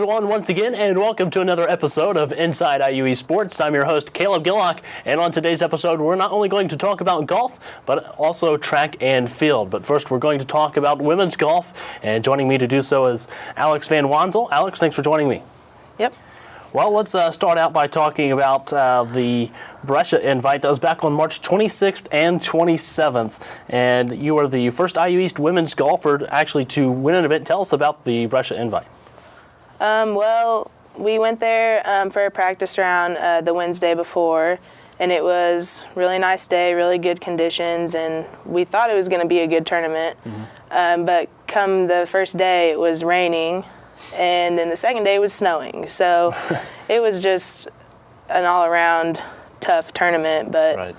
everyone, once again, and welcome to another episode of Inside IUE Sports. I'm your host, Caleb Gillock, and on today's episode, we're not only going to talk about golf, but also track and field. But first, we're going to talk about women's golf, and joining me to do so is Alex Van Wansel. Alex, thanks for joining me. Yep. Well, let's start out by talking about the Brescia invite that was back on March 26th and 27th, and you were the first IU East women's golfer actually to win an event. Tell us about the Brescia invite. Well, we went there for a practice round the Wednesday before, and it was a really nice day, really good conditions, and we thought it was going to be a good tournament. But come the first day, it was raining, and then the second day was snowing. So it was just an all-around tough tournament, but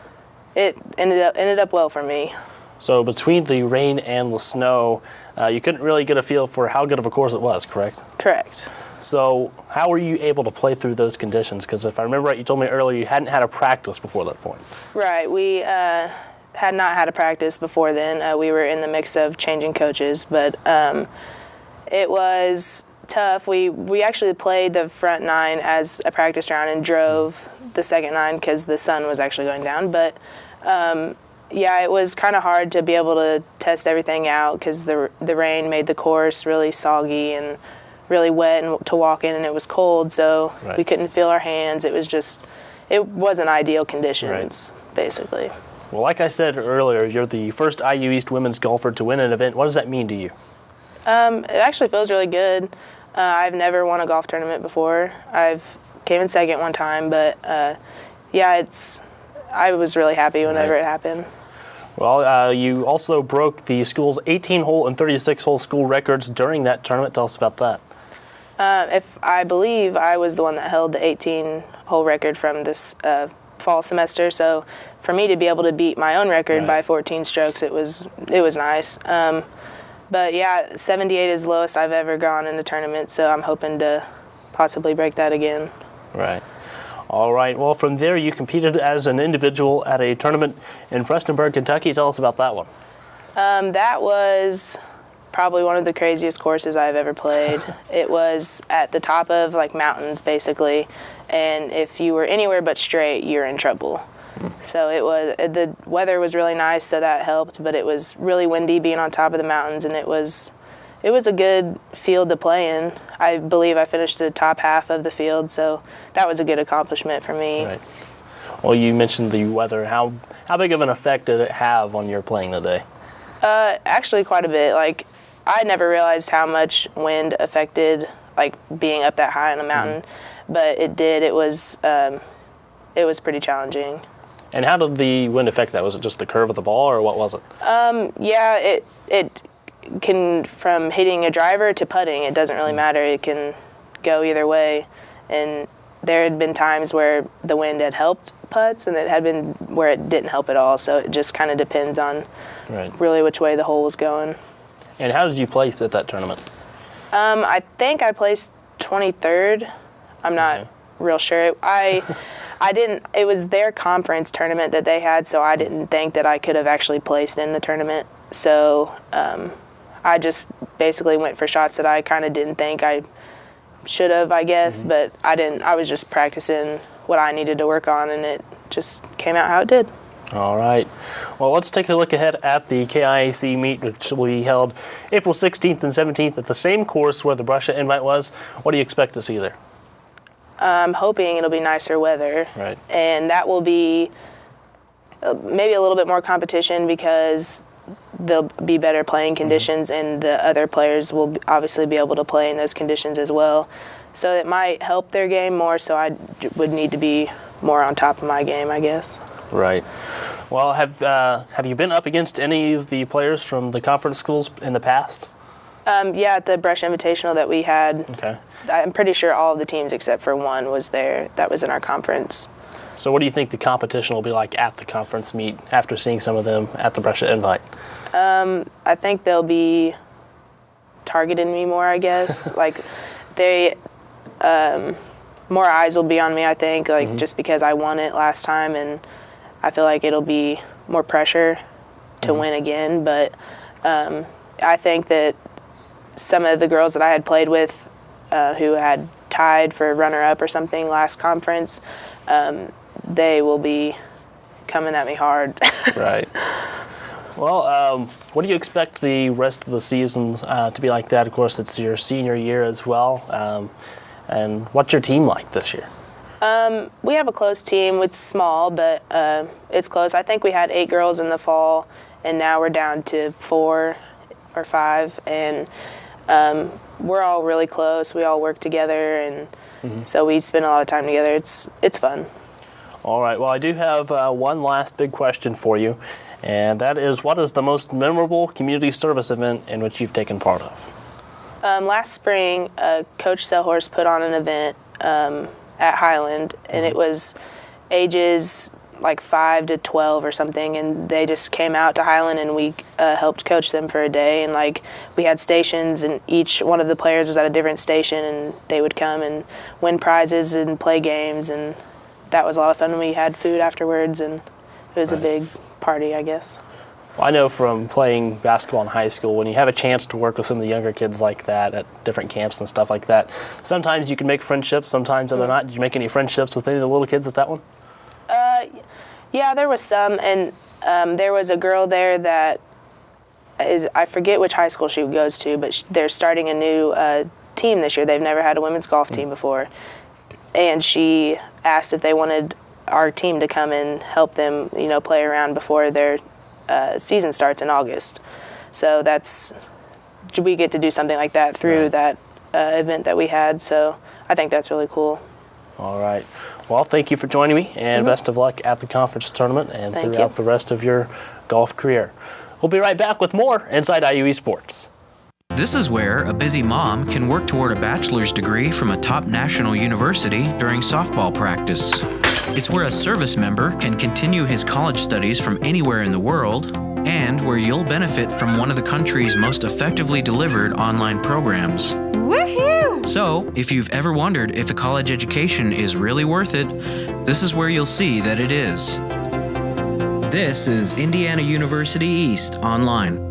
it ended up well for me. So between the rain and the snow, you couldn't really get a feel for how good of a course it was, correct? Correct. So how were you able to play through those conditions? Because if I remember right, you told me earlier you hadn't had a practice before that point. Right. We had not had a practice before then. We were in the mix of changing coaches, but it was tough. We actually played the front nine as a practice round and drove the second nine because the sun was actually going down. But yeah, it was kind of hard to be able to test everything out because the rain made the course really soggy and really wet and to walk in, and it was cold, so we couldn't feel our hands. It wasn't ideal conditions, basically. Well, like I said earlier, you're the first IU East women's golfer to win an event. What does that mean to you? It actually feels really good. I've never won a golf tournament before. I've came in second one time, but yeah, I was really happy whenever it happened. Well, you also broke the school's 18-hole and 36-hole school records during that tournament. Tell us about that. I believe I was the one that held the 18-hole record from this fall semester. So for me to be able to beat my own record by 14 strokes, it was nice. But yeah, 78 is the lowest I've ever gone in a tournament, so I'm hoping to possibly break that again. Right. All right. Well, from there, you competed as an individual at a tournament in Prestonburg, Kentucky. Tell us about that one. That was probably one of the craziest courses I've ever played. It was at the top of mountains, basically, and if you were anywhere but straight, you're in trouble. So the weather was really nice, so that helped, but it was really windy being on top of the mountains, and it was a good field to play in. I believe I finished the top half of the field, so that was a good accomplishment for me. Right. Well, you mentioned the weather. How big of an effect did it have on your playing today? Actually, quite a bit. I never realized how much wind affected being up that high on a mountain, but it did. It was pretty challenging. And how did the wind affect that? Was it just the curve of the ball, or what was it? Yeah, it can, from hitting a driver to putting, it doesn't really matter. It can go either way. And there had been times where the wind had helped putts, and it had been where it didn't help at all. So it just kind of depends on really which way the hole was going. And how did you place at that tournament? I think I placed 23rd. I'm not real sure. I didn't. It was their conference tournament that they had, so I didn't think that I could have actually placed in the tournament. So I just basically went for shots that I kind of didn't think I should have, I guess, but I didn't. I was just practicing what I needed to work on, and it just came out how it did. All right. Well, let's take a look ahead at the KIAC meet, which will be held April 16th and 17th at the same course where the Brescia invite was. What do you expect to see there? I'm hoping it'll be nicer weather. Right. And that will be maybe a little bit more competition because there'll be better playing conditions, and the other players will obviously be able to play in those conditions as well. So it might help their game more, so I would need to be more on top of my game, I guess. Right. Well, have you been up against any of the players from the conference schools in the past? Yeah, at the Brescia Invitational that we had. Okay. I'm pretty sure all of the teams except for one was there. That was in our conference. So what do you think the competition will be like at the conference meet after seeing some of them at the Brescia invite? I think they'll be targeting me more, I guess. More eyes will be on me, I think, just because I won it last time, and I feel like it'll be more pressure to win again. But I think that some of the girls that I had played with who had tied for runner-up or something last conference, they will be coming at me hard. Right. Well, what do you expect the rest of the season to be like that? Of course, it's your senior year as well. And what's your team like this year? We have a close team. It's small, but it's close. I think we had 8 girls in the fall, and now we're down to 4 or 5. And we're all really close. We all work together, and so we spend a lot of time together. It's fun. All right. Well, I do have one last big question for you, and that is, what is the most memorable community service event in which you've taken part of? Last spring, Coach Selhorst put on an event at Highland, and it was ages like 5 to 12 or something, and they just came out to Highland, and we helped coach them for a day. And like, we had stations, and each one of the players was at a different station, and they would come and win prizes and play games, and that was a lot of fun. We had food afterwards, and it was a big party, I guess. Well, I know from playing basketball in high school, when you have a chance to work with some of the younger kids like that at different camps and stuff like that, sometimes you can make friendships, sometimes other not. Did you make any friendships with any of the little kids at that one? Yeah, there was some, and there was a girl there that I forget which high school she goes to, but they're starting a new team this year. They've never had a women's golf team before, and she asked if they wanted our team to come and help them, play around before their season starts in August. So we get to do something like that through that event that we had. So I think that's really cool. All right. Well, thank you for joining me, and best of luck at the conference tournament and throughout the rest of your golf career. We'll be right back with more Inside IUE Sports. This is where a busy mom can work toward a bachelor's degree from a top national university during softball practice. It's where a service member can continue his college studies from anywhere in the world, and where you'll benefit from one of the country's most effectively delivered online programs. Woohoo! So, if you've ever wondered if a college education is really worth it, this is where you'll see that it is. This is Indiana University East Online.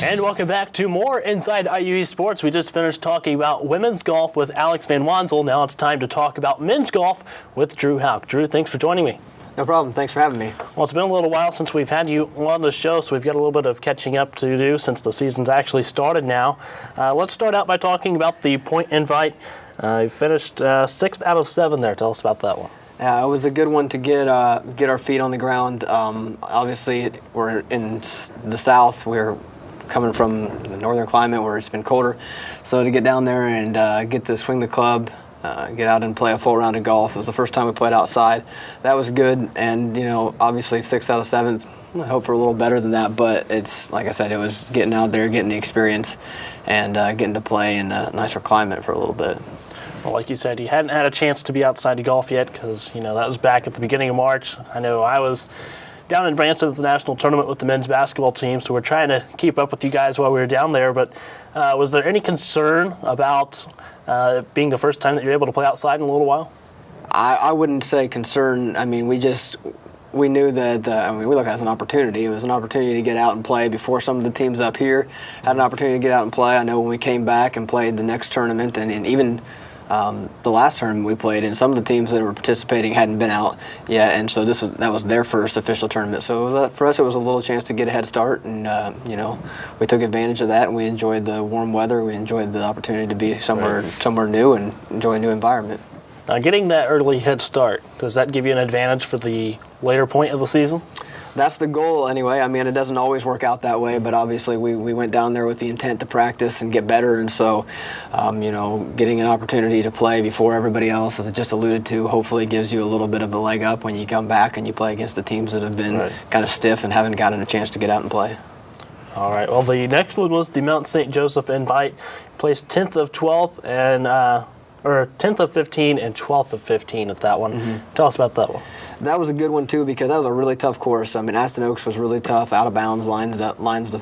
And welcome back to more Inside IUE Sports. We just finished talking about women's golf with Alex Van Wansel. Now it's time to talk about men's golf with Drew Houck. Drew, thanks for joining me. No problem. Thanks for having me. Well, it's been a little while since we've had you on the show, so we've got a little bit of catching up to do since the season's actually started now. Let's start out by talking about the point invite. You finished 6th out of 7 there. Tell us about that one. Yeah, it was a good one to get our feet on the ground. Obviously, we're in the South. We're coming from the northern climate where it's been colder. So to get down there and get to swing the club, get out and play a full round of golf. It was the first time we played outside. That was good, and obviously 6 out of 7. I hope for a little better than that, but it's like I said, it was getting out there, getting the experience, and getting to play in a nicer climate for a little bit. Well, like you said, you hadn't had a chance to be outside of golf yet because that was back at the beginning of March. I know I was down in Branson at the national tournament with the men's basketball team, so we're trying to keep up with you guys while we were down there. But was there any concern about being the first time that you're able to play outside in a little while? I wouldn't say concern. I mean, we knew that, we look at it as an opportunity. It was an opportunity to get out and play before some of the teams up here had an opportunity to get out and play. I know when we came back and played the next tournament, and even the last tournament we played in, some of the teams that were participating hadn't been out yet, and so that was their first official tournament. So for us, it was a little chance to get a head start, and we took advantage of that, and we enjoyed the warm weather. We enjoyed the opportunity to be somewhere new and enjoy a new environment. Now, getting that early head start, does that give you an advantage for the later point of the season? That's the goal anyway. I mean, it doesn't always work out that way, but obviously we went down there with the intent to practice and get better, and so, getting an opportunity to play before everybody else, as I just alluded to, hopefully gives you a little bit of a leg up when you come back and you play against the teams that have been kind of stiff and haven't gotten a chance to get out and play. All right. Well, the next one was the Mount St. Joseph Invite. Placed 10th of 12th and or 10th of 15 and 12th of 15 at that one. Mm-hmm. Tell us about that one. That was a good one too because that was a really tough course. I mean, Aston Oaks was really tough, out of bounds, lines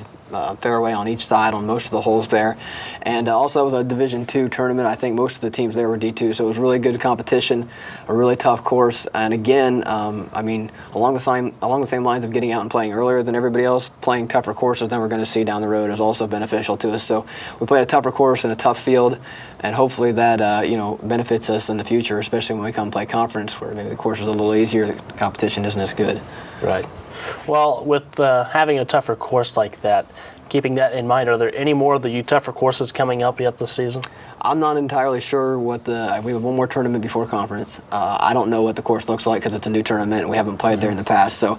fairway on each side on most of the holes there. And also it was a Division II tournament. I think most of the teams there were D2, so it was really good competition, a really tough course. And again, I mean, along the same lines of getting out and playing earlier than everybody else, playing tougher courses than we're going to see down the road is also beneficial to us. So we played a tougher course in a tough field, and hopefully that benefits us in the future, especially when we come play conference, where maybe the course is a little easier, the competition isn't as good. Right. Well, with having a tougher course like that, keeping that in mind, are there any more of the tougher courses coming up yet this season? I'm not entirely sure we have one more tournament before conference. I don't know what the course looks like because it's a new tournament and we haven't played there in the past. So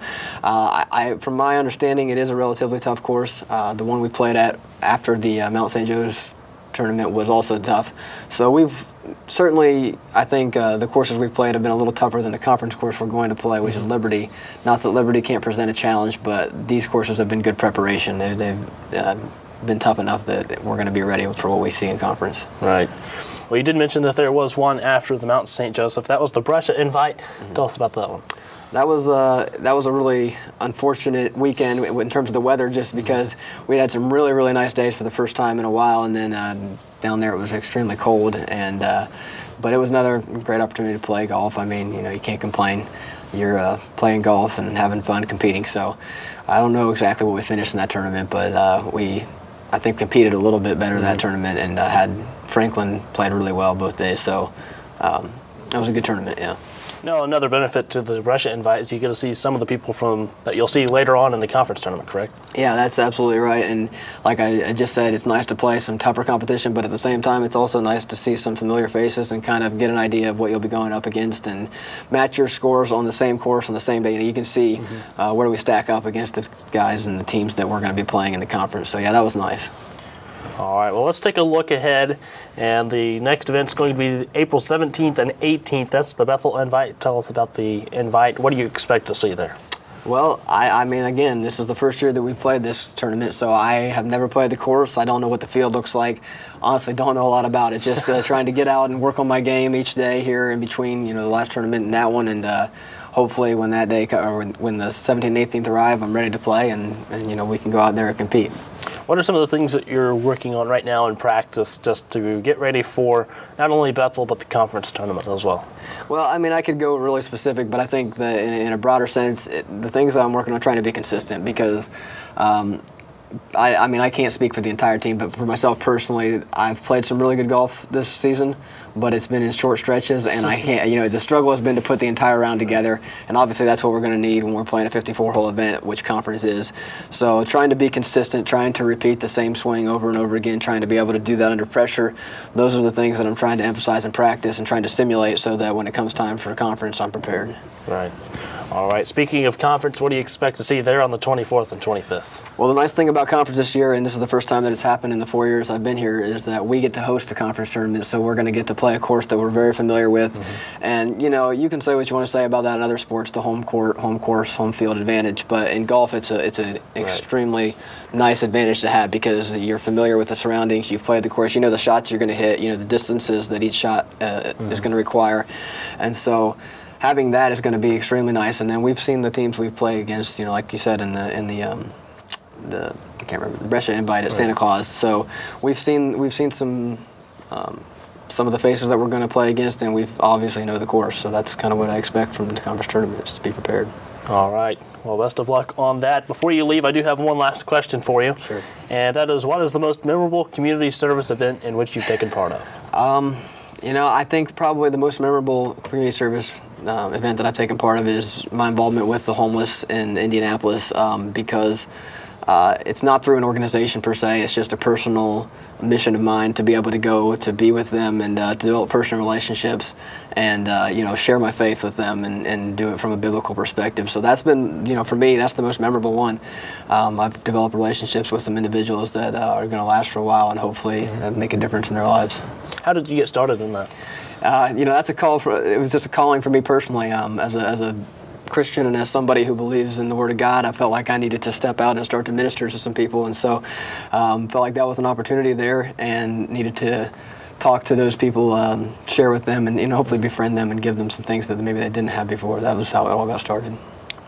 from my understanding, it is a relatively tough course. The one we played at after the Mount St. Joe's tournament was also tough. So we've certainly, I think the courses we've played have been a little tougher than the conference course we're going to play, which is Liberty. Not that Liberty can't present a challenge, but these courses have been good preparation. They've been tough enough that we're going to be ready for what we see in conference. Right. Well, you did mention that there was one after the Mount St. Joseph. That was the Brescia Invite. Tell us about that one. That was a really unfortunate weekend in terms of the weather, just because we had some really, really nice days for the first time in a while, and then down there it was extremely cold, and but it was another great opportunity to play golf. I mean, you can't complain. You're playing golf and having fun competing. So I don't know exactly what we finished in that tournament, but I think competed a little bit better that tournament, and had Franklin played really well both days. So that was a good tournament, yeah. No, another benefit to the Brescia Invite is you get to see some of the people that you'll see later on in the conference tournament, correct? Yeah, that's absolutely right. And like I just said, it's nice to play some tougher competition, but at the same time, it's also nice to see some familiar faces and kind of get an idea of what you'll be going up against and match your scores on the same course on the same day. You can see where we stack up against the guys and the teams that we're going to be playing in the conference. So yeah, that was nice. All right, well, let's take a look ahead, and the next event's going to be April 17th and 18th. That's the Bethel Invite. Tell us about the Invite. What do you expect to see there? Well, I mean, again, this is the first year that we've played this tournament, so I have never played the course. I don't know what the field looks like. Honestly, don't know a lot about it. Just trying to get out and work on my game each day here in between, the last tournament and that one, and hopefully when that day, or when the 17th and 18th arrive, I'm ready to play, and we can go out there and compete. What are some of the things that you're working on right now in practice just to get ready for not only Bethel but the conference tournament as well? Well, I mean, I could go really specific, but I think that in a broader sense, the things that I'm working on trying to be consistent, because I mean, I can't speak for the entire team, but for myself personally, I've played some really good golf this season, but it's been in short stretches, and I can't, the struggle has been to put the entire round together, and obviously that's what we're going to need when we're playing a 54-hole event, which conference is. So trying to be consistent, trying to repeat the same swing over and over again, trying to be able to do that under pressure, those are the things that I'm trying to emphasize in practice and trying to simulate so that when it comes time for a conference, I'm prepared. Right. All right. Speaking of conference, what do you expect to see there on the 24th and 25th? Well, the nice thing about conference this year, and this is the first time that it's happened in the 4 years I've been here, is that we get to host the conference tournament, so we're going to get to play a course that we're very familiar with. And, you can say what you want to say about that in other sports, the home course, home field advantage, but in golf it's an extremely nice advantage to have because you're familiar with the surroundings, you've played the course, you know the shots you're going to hit, the distances that each shot is going to require. And so having that is going to be extremely nice. And then we've seen the teams we've played against, like you said, in the I can't remember, the Brescia Invite at Santa Claus. So we've seen some of the faces that we're going to play against, and we obviously know the course. So that's kind of what I expect from the conference tournament, is to be prepared. All right. Well, best of luck on that. Before you leave, I do have one last question for you. Sure. And that is, what is the most memorable community service event in which you've taken part of? I think probably the most memorable community service event that I've taken part of is my involvement with the homeless in Indianapolis, because it's not through an organization per se. It's just a personal mission of mine to be able to go to be with them and to develop personal relationships and share my faith with them and do it from a biblical perspective. So that's been, for me, that's the most memorable one. I've developed relationships with some individuals that are going to last for a while and hopefully make a difference in their lives. How did you get started in that? That's a call it was just a calling for me personally, as a Christian and as somebody who believes in the Word of God. I felt like I needed to step out and start to minister to some people, and so felt like that was an opportunity there and needed to talk to those people, share with them, and hopefully befriend them and give them some things that maybe they didn't have before. That was how it all got started.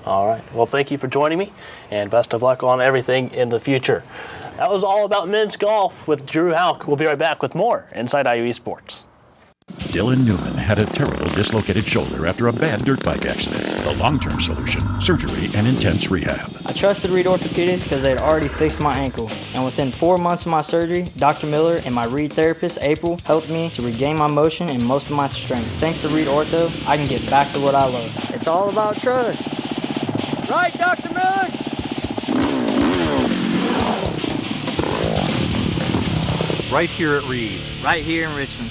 All right. Well, thank you for joining me, and best of luck on everything in the future. That was all about men's golf with Drew Houck. We'll be right back with more Inside IUE Sports. Dylan Newman had a terrible dislocated shoulder after a bad dirt bike accident. The long-term solution, surgery and intense rehab. I trusted Reed Orthopedics because they had already fixed my ankle. And within 4 months of my surgery, Dr. Miller and my Reed therapist, April, helped me to regain my motion and most of my strength. Thanks to Reed Ortho, I can get back to what I love. It's all about trust. Right, Dr. Miller? Right here at Reed. Right here in Richmond.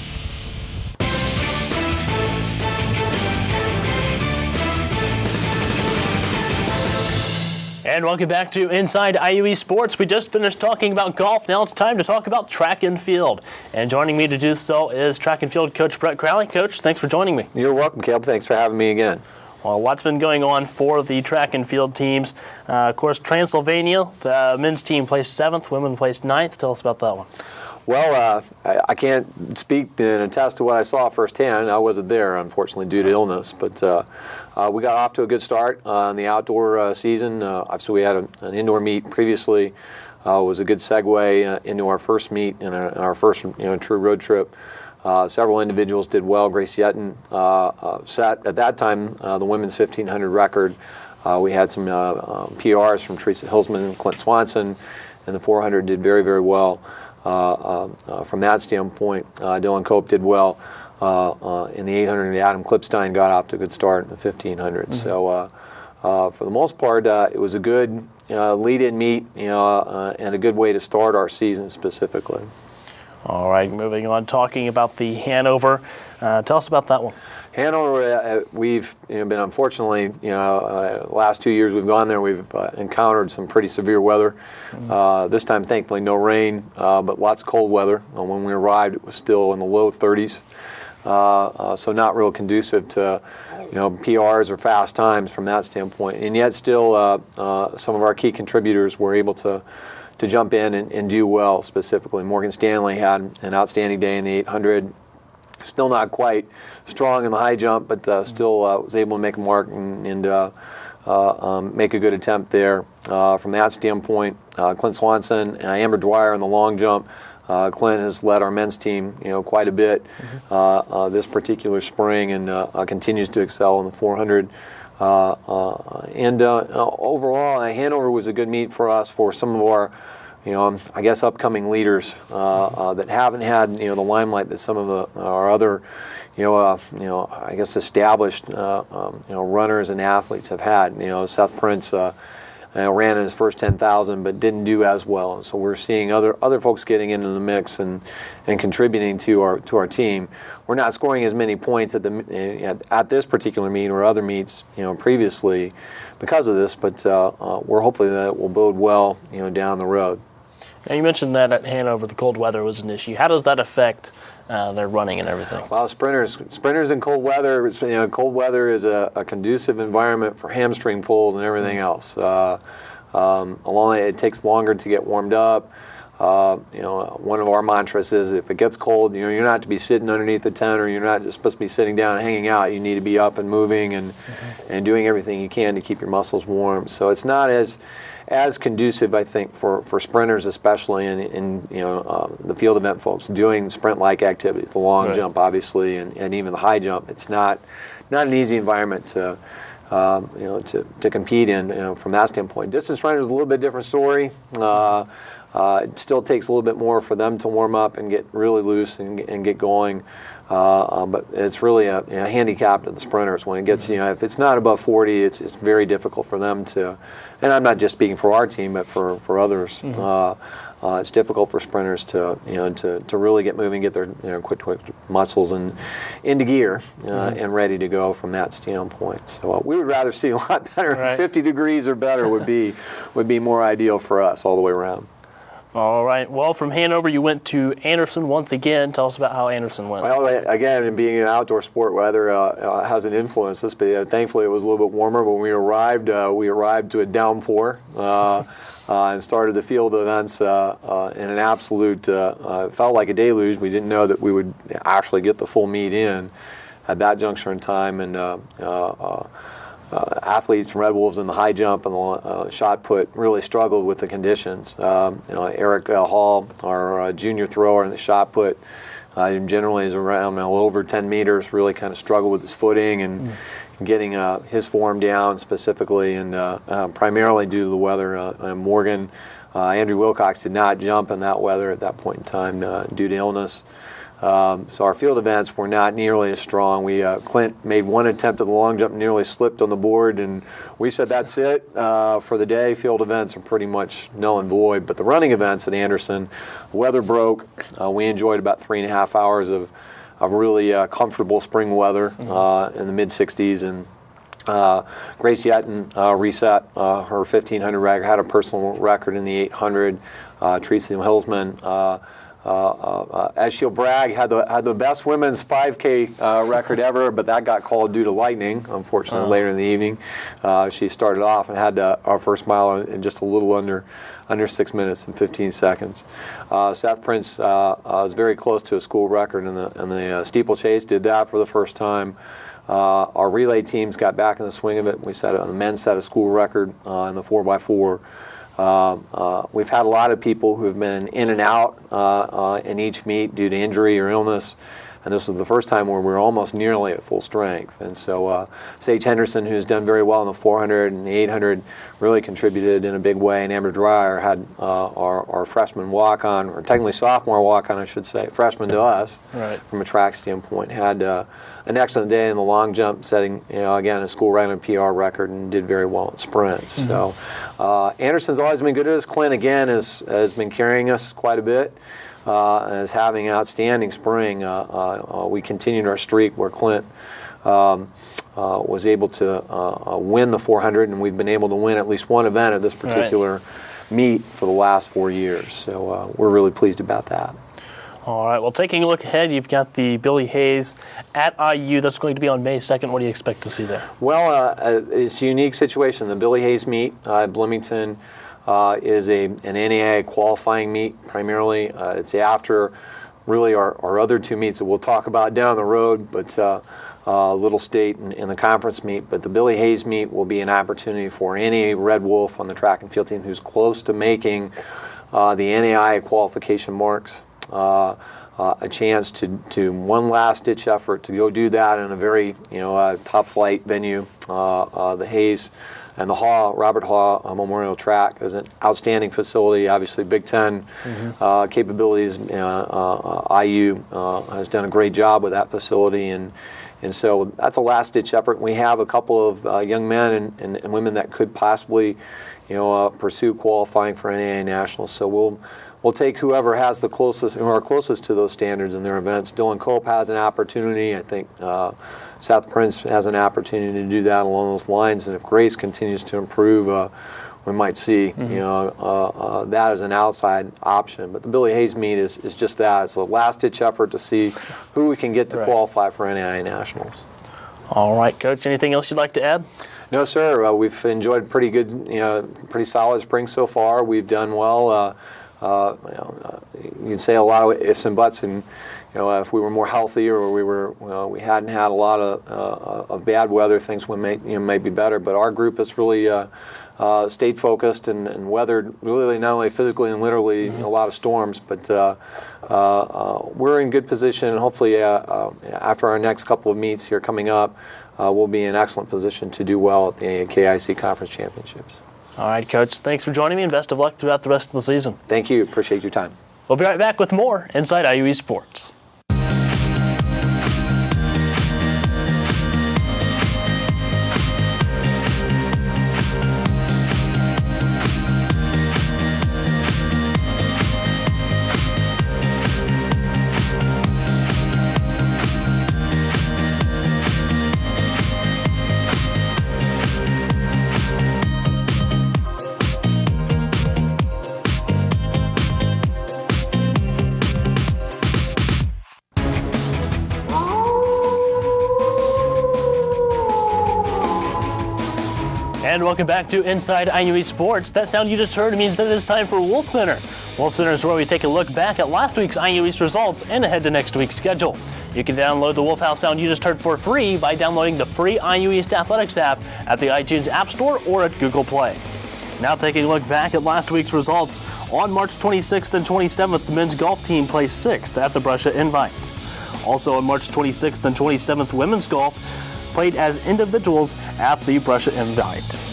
And welcome back to Inside IUE Sports. We just finished talking about golf. Now it's time to talk about track and field. And joining me to do so is track and field coach Brett Crowley. Coach, thanks for joining me. You're welcome, Caleb. Thanks for having me again. Well, what's been going on for the track and field teams? Of course, Transylvania, the men's team placed 7th, women placed 9th. Tell us about that one. Well, I can't speak and attest to what I saw firsthand. I wasn't there, unfortunately, due to illness. But we got off to a good start in the outdoor season. Obviously, we had an indoor meet previously. It was a good segue into our first meet and our first true road trip. Several individuals did well. Grace Yetton set, at that time, the women's 1,500 record. We had some PRs from Teresa Hilsman and Clint Swanson, and the 400 did very, very well. From that standpoint, Dylan Cope did well. In the 800, Adam Klipstein got off to a good start in the 1,500. Mm-hmm. So for the most part, it was a good lead-in meet and a good way to start our season specifically. All right, moving on, talking about the Hanover. Tell us about that one. Hanover, we've been unfortunately, last 2 years we've gone there, we've encountered some pretty severe weather. This time, thankfully, no rain, but lots of cold weather. When we arrived, it was still in the low 30s, so not real conducive to, PRs or fast times from that standpoint. And yet, still, some of our key contributors were able to jump in and do well. Specifically, Morgan Stanley had an outstanding day in the 800. Still not quite strong in the high jump, but still was able to make a mark and make a good attempt there. From that standpoint, Clint Swanson and Amber Dwyer in the long jump. Clint has led our men's team, quite a bit this particular spring, and continues to excel in the 400. Overall, Hanover was a good meet for us for some of our, upcoming leaders that haven't had, the limelight that some of our other, established, runners and athletes have had. Seth Prince ran in his first 10,000, but didn't do as well. So we're seeing other folks getting into the mix and contributing to our team. We're not scoring as many points at this particular meet or other meets, previously because of this, but we're hopefully that it will bode well, down the road. Now, you mentioned that at Hanover the cold weather was an issue. How does that affect their running and everything? Well, sprinters in cold weather. Cold weather is a conducive environment for hamstring pulls and everything else. It takes longer to get warmed up. One of our mantras is if it gets cold, you're not to be sitting underneath the tent, or you're not just supposed to be sitting down and hanging out. You need to be up and moving and doing everything you can to keep your muscles warm. So it's not as conducive, I think, for sprinters, especially in the field event folks doing sprint-like activities, the long jump, obviously, and even the high jump. It's not an easy environment to compete in, from that standpoint. Distance runners is a little bit different story. It still takes a little bit more for them to warm up and get really loose and get going. But it's really a handicap to the sprinters when it gets, if it's not above 40, it's very difficult for them to, and I'm not just speaking for our team, but for others. It's difficult for sprinters to really get moving, get their quick twitch muscles and into gear and ready to go from that standpoint. So we would rather see a lot better. Right. 50 degrees or better would be more ideal for us all the way around. All right. Well, from Hanover, you went to Anderson once again. Tell us about how Anderson went. Well, again, being an outdoor sport, weather has an influence. But thankfully, it was a little bit warmer. When we arrived to a downpour and started the field events in an absolute. It felt like a deluge. We didn't know that we would actually get the full meet in at that juncture in time, and athletes, Red Wolves in the high jump and the shot put really struggled with the conditions. Eric Hall, our junior thrower in the shot put, generally is around over 10 meters, really kind of struggled with his footing and getting his form down specifically, and primarily due to the weather. Morgan, Andrew Wilcox did not jump in that weather at that point in time due to illness. So our field events were not nearly as strong. Clint made one attempt at the long jump, nearly slipped on the board, and we said that's it for the day. Field events are pretty much null and void. But the running events at Anderson, the weather broke. We enjoyed about 3.5 hours of really comfortable spring weather in the mid-60s, and Grace Yetton reset her 1,500 record, had a personal record in the 800. Tracy Hillsman, as she'll brag, had the best women's 5K record ever, but that got called due to lightning, unfortunately, later in the evening. She started off and had our first mile in just a little under 6 minutes and 15 seconds. Seth Prince was very close to a school record in the steeplechase, did that for the first time. Our relay teams got back in the swing of it. The men set a school record in the 4x4. We've had a lot of people who've been in and out in each meet due to injury or illness, and this was the first time where we were almost nearly at full strength. And so Sage Henderson, who's done very well in the 400 and the 800, really contributed in a big way. And Amber Dreyer had our freshman walk-on, or technically sophomore walk-on, I should say, freshman to us, right, from a track standpoint, had an excellent day in the long jump, setting, again, a school record and PR record, and did very well in sprints. So Anderson's always been good at us. Clint, again, has been carrying us quite a bit. As having an outstanding spring. We continued our streak where Clint was able to win the 400, and we've been able to win at least one event at this particular meet for the last 4 years. So we're really pleased about that. All right, well, taking a look ahead, you've got the Billy Hayes at IU. That's going to be on May 2nd. What do you expect to see there? Well, it's a unique situation. The Billy Hayes meet at Bloomington is an NAIA qualifying meet primarily. It's after really our other two meets that we'll talk about down the road, but Little State and the conference meet. But the Billy Hayes meet will be an opportunity for any Red Wolf on the track and field team who's close to making the NAIA qualification marks. A chance to one last ditch effort to go do that in a very top flight venue. The Hayes and the Robert Haw Memorial Track is an outstanding facility. Obviously, Big Ten capabilities. IU has done a great job with that facility, and so that's a last ditch effort. We have a couple of young men and women that could possibly pursue qualifying for NAIA Nationals. So we'll take whoever has the closest, who are closest to those standards in their events. Dylan Cope has an opportunity. I think Seth Prince has an opportunity to do that along those lines. And if Grace continues to improve, we might see that as an outside option. But the Billy Hayes meet is just that. It's a last-ditch effort to see who we can get to qualify for NAIA Nationals. All right, Coach. Anything else you'd like to add? No, sir. We've enjoyed pretty good, pretty solid spring so far. We've done well. You can say a lot of ifs and buts, and if we were more healthy or we hadn't had a lot of bad weather, things would might be better. But our group has really stayed focused and weathered really not only physically and literally a lot of storms, but we're in good position, and hopefully after our next couple of meets here coming up, we'll be in excellent position to do well at the KIC Conference Championships. All right, Coach. Thanks for joining me, and best of luck throughout the rest of the season. Thank you. Appreciate your time. We'll be right back with more Inside IUE Sports. And welcome back to Inside IUE Sports. That sound you just heard means that it is time for Wolf Center. Wolf Center is where we take a look back at last week's IU East results and ahead to next week's schedule. You can download the Wolf House sound you just heard for free by downloading the free IU East Athletics app at the iTunes App Store or at Google Play. Now taking a look back at last week's results. On March 26th and 27th, the men's golf team placed 6th at the Brescia Invite. Also on March 26th and 27th, women's golf played as individuals at the Brescia Invite.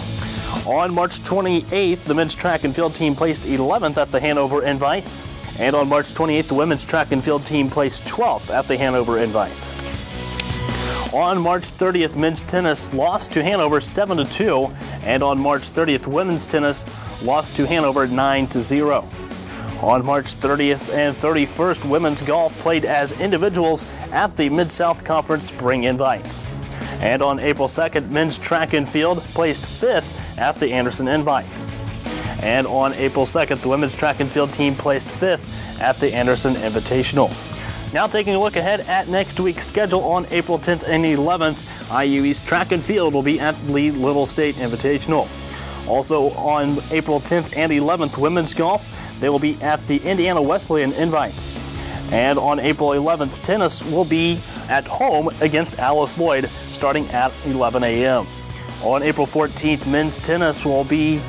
On March 28th, the men's track and field team placed 11th at the Hanover Invite. And on March 28th, the women's track and field team placed 12th at the Hanover Invite. On March 30th, men's tennis lost to Hanover 7-2, and on March 30th, women's tennis lost to Hanover 9-0. On March 30th and 31st, women's golf played as individuals at the Mid-South Conference Spring Invite. And on April 2nd, men's track and field placed 5th at the Anderson Invite. And on April 2nd, the women's track and field team placed 5th at the Anderson Invitational. Now taking a look ahead at next week's schedule on April 10th and 11th, IU East Track and Field will be at Lee Little State Invitational. Also on April 10th and 11th, women's golf, they will be at the Indiana Wesleyan Invite. And on April 11th, tennis will be at home against Alice Lloyd starting at 11 a.m. On April 14th, men's tennis will be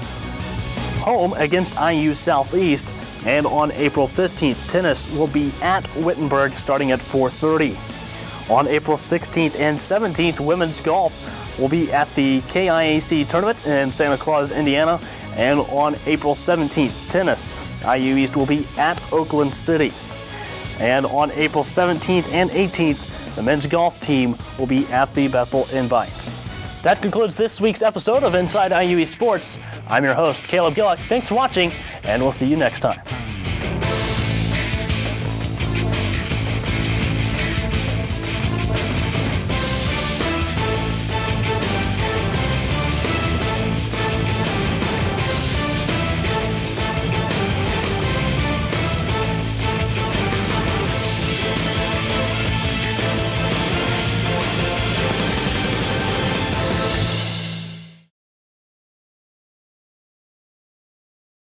home against IU Southeast. And on April 15th, tennis will be at Wittenberg starting at 4:30. On April 16th and 17th, women's golf will be at the KIAC tournament in Santa Claus, Indiana. And on April 17th, tennis, IU East will be at Oakland City. And on April 17th and 18th, the men's golf team will be at the Bethel Invite. That concludes this week's episode of Inside IUE Sports. I'm your host, Caleb Gillock. Thanks for watching, and we'll see you next time.